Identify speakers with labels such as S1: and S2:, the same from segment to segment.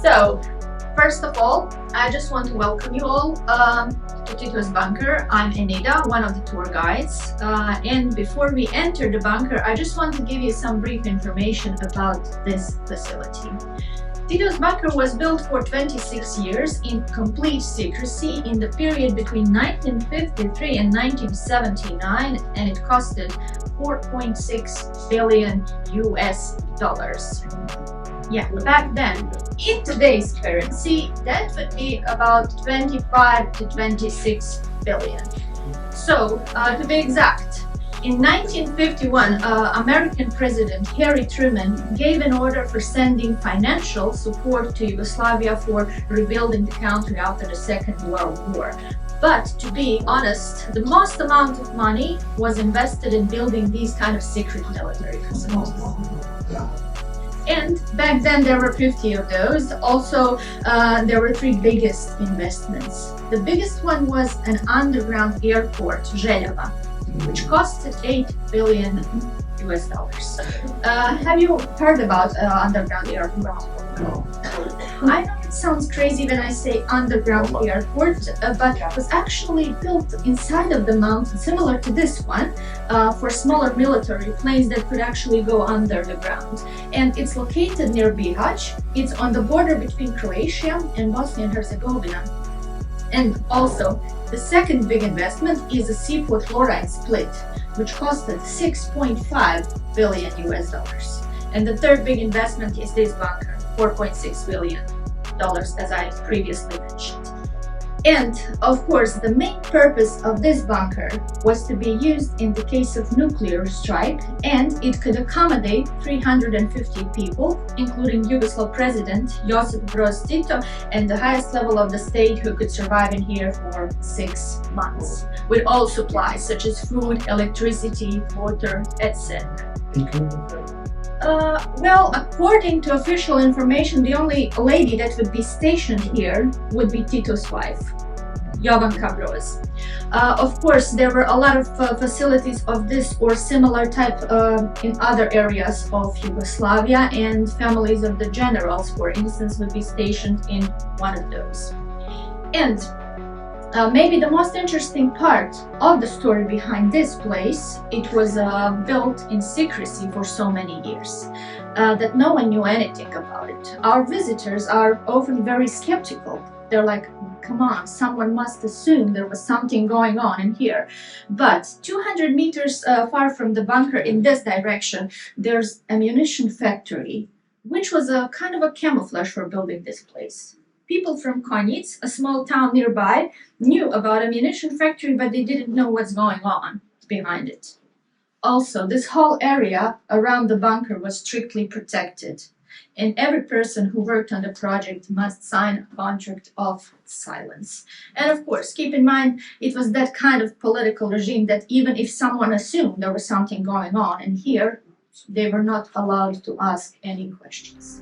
S1: So, first of all, I just want to welcome you all to TITO S Bunker. I'm Enida, one of the tour guides. And before we enter the bunker, I just want to give you some brief information about this facility. TITO S Bunker was built for 26 years in complete secrecy in the period between 1953 and 1979, and it costed 4.6 billion US dollars. Yeah, back then. In today's currency, that would be about 25 to 26 billion. So, to be exact, in 1951, American President Harry Truman gave an order for sending financial support to Yugoslavia for rebuilding the country after the Second World War. But to be honest, the most amount of money was invested in building these kind of secret military facilities. And back then there were 50 of those. Also, there were three biggest investments. The biggest one was an underground airport, Željava, which costed 8 billion US dollars. Have you heard about underground airport?
S2: No.
S1: I know it sounds crazy when I say underground airport, but it was actually built inside of the mountain, similar to this one, for smaller military planes that could actually go under the ground. And it's located near Bihać. It's on the border between Croatia and Bosnia and Herzegovina. And also, the second big investment is a seaport fluoride split, which costed 6.5 billion US dollars. And the third big investment is this bunker, 4.6 billion dollars, as I previously mentioned. And of course, the main purpose of this bunker was to be used in the case of nuclear strike, and it could accommodate 350 people, including Yugoslav President Josip Broz Tito and the highest level of the state who could survive in here for 6 months, with all supplies such as food, electricity, water, etc. Well, according to official information, the only lady that would be stationed here would be Tito's wife, Broz. Of course, there were a lot of facilities of this or similar type in other areas of Yugoslavia, and families of the generals, for instance, would be stationed in one of those. And maybe the most interesting part of the story behind this place, it was built in secrecy for so many years that no one knew anything about it. Our visitors are often very skeptical. They're like, come on, someone must assume there was something going on in here. But 200 meters far from the bunker in this direction, there's a ammunition factory, which was a kind of a camouflage for building this place. People from Konjic, a small town nearby, knew about a ammunition factory, but they didn't know what's going on behind it. Also, this whole area around the bunker was strictly protected, and every person who worked on the project must sign a contract of silence. And of course, keep in mind, it was that kind of political regime that even if someone assumed there was something going on in here, they were not allowed to ask any questions.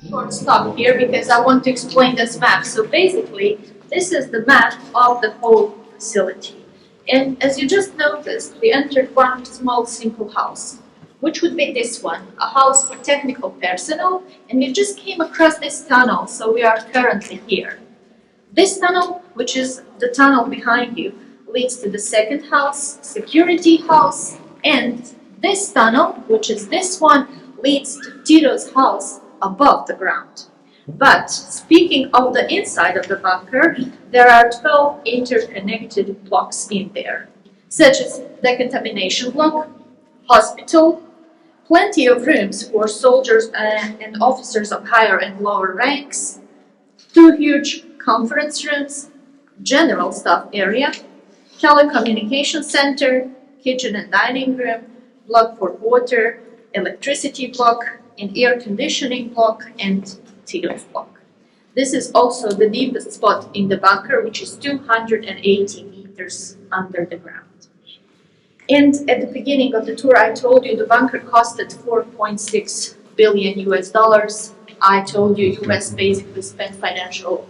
S1: Short stop here because I want to explain this map. So basically, this is the map of the whole facility. And as you just noticed, we entered one small simple house, which would be this one, a house for technical personnel, and we just came across this tunnel, so we are currently here. This tunnel, which is the tunnel behind you, leads to the second house, security house, and this tunnel, which is this one, leads to Tito's house above the ground. But speaking of the inside of the bunker, there are 12 interconnected blocks in there, such as decontamination block, hospital, plenty of rooms for soldiers and officers of higher and lower ranks, 2 huge conference rooms, general staff area, telecommunication center, kitchen and dining room, block for water, electricity block, an air conditioning block, and Tito's block. This is also the deepest spot in the bunker, which is 280 meters under the ground. And at the beginning of the tour, I told you the bunker costed 4.6 billion US dollars. I told you US basically sent financial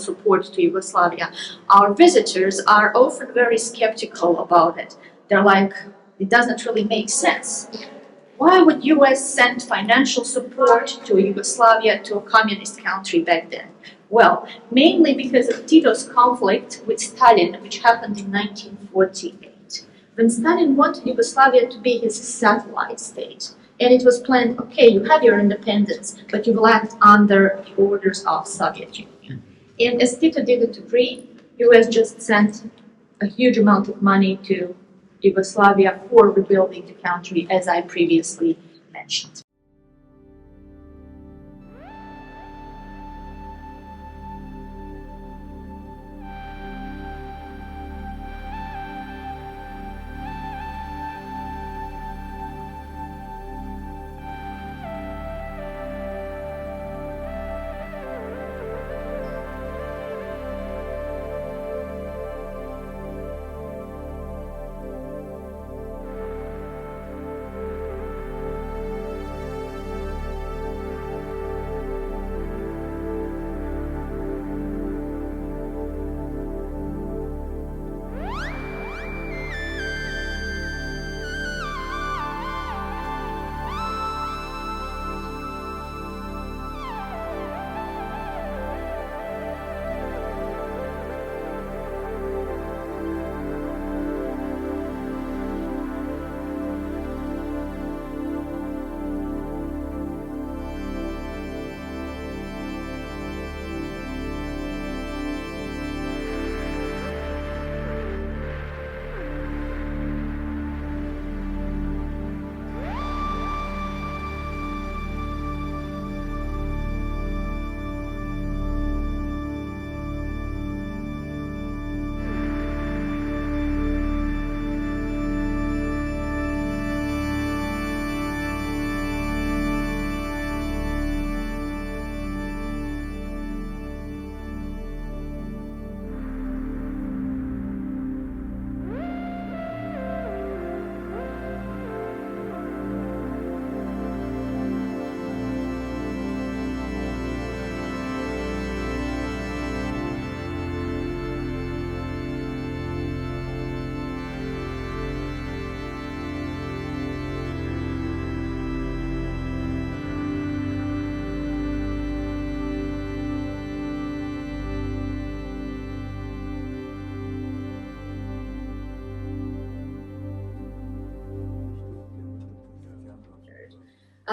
S1: support to Yugoslavia. Our visitors are often very skeptical about it. They're like, it doesn't really make sense. Why would US send financial support to Yugoslavia, to a communist country back then? Well, mainly because of Tito's conflict with Stalin, which happened in 1948. When Stalin wanted Yugoslavia to be his satellite state, and it was planned, okay, you have your independence, but you will act under the orders of Soviet Union. And as Tito didn't agree, US just sent a huge amount of money to Yugoslavia for rebuilding the country, as I previously mentioned.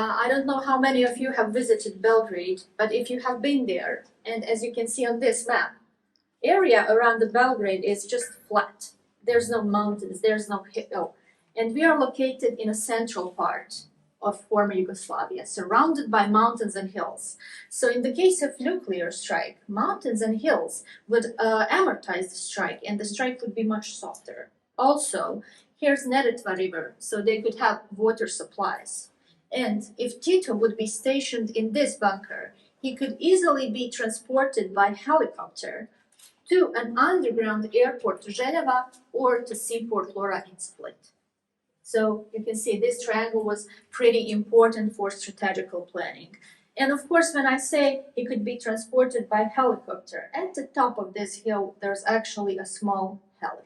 S1: I don't know how many of you have visited Belgrade, but if you have been there, and as you can see on this map, area around the Belgrade is just flat. There's no mountains, there's no hill. And we are located in a central part of former Yugoslavia, surrounded by mountains and hills. So in the case of nuclear strike, mountains and hills would amortize the strike, and the strike would be much softer. Also, here's Neretva River, so they could have water supplies. And if Tito would be stationed in this bunker, he could easily be transported by helicopter to an underground airport to Geneva or to seaport Lora in Split. So you can see this triangle was pretty important for strategical planning. And of course, when I say it could be transported by helicopter, at the top of this hill, there's actually a small helipad.